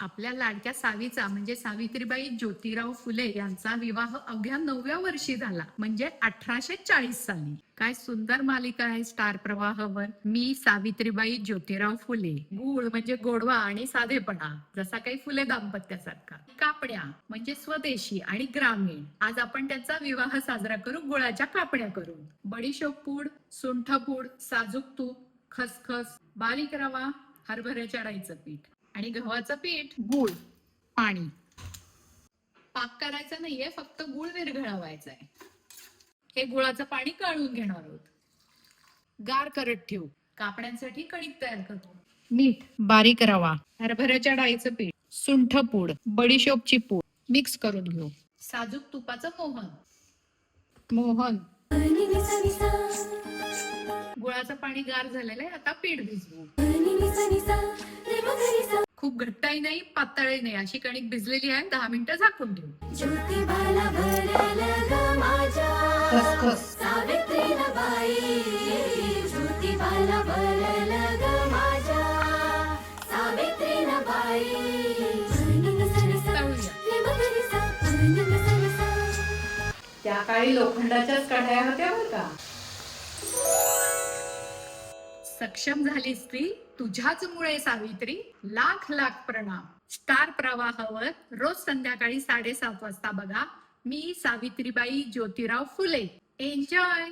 आपल्या लाडक्या सावीचा म्हणजे सावित्रीबाई ज्योतिराव फुले यांचा विवाह अवघ्या 9व्या वर्षी झाला, म्हणजे 1840 साली. काय सुंदर मालिका आहे स्टार प्रवाहावर. मी सावित्रीबाई ज्योतिराव फुले. गूळ म्हणजे गोडवा आणि साधेपणा, जसा काही फुले दाम्पत्यासारखा. कापड्या म्हणजे स्वदेशी आणि ग्रामीण. आज आपण त्यांचा विवाह साजरा करू गुळाच्या कापड्या करून. बडीशोप पूड, सुंठ पूड, साजूक तूप, खसखस, बारीक रवा, हरभऱ्याच्या डाळीचं पीठ आणि गव्हाचं पीठ, गूळ, पाणी. पाक करायचा नाहीये, फक्त गूळ विरघळवायचा आहे. हे गुळाचं पाणी काढून घेणार आहोत. गार करत ठेवू. कापड्यांसाठी कणिक तयार करतो. मीठ, बारीक रवा, हरभऱ्याच्या डाळीचं पीठ, सुंठ पूड, बडीशोपची पूड मिक्स करून घेऊ. साजूक तुपाचं मोहन. मोहन. गुळाचं पाणी गार झालेलं आहे, आता पीठ भिजवू. खूप घट्टही नाही, पातळही नाही, अशी कणिक भिजलेली आहे. 10 मिनिटं झाकून ठेवू. खसखस, त्या काळी लोखंडाच्याच कढया होत्या बरं का. सक्षम झाली स्त्री, तुझ्याच मुळे सावित्री. लाख लाख प्रणाम. स्टार प्रवाहावर रोज संध्याकाळी 7:30 वाजता बघा. मी सावित्रीबाई ज्योतिराव फुले. एन्जॉय.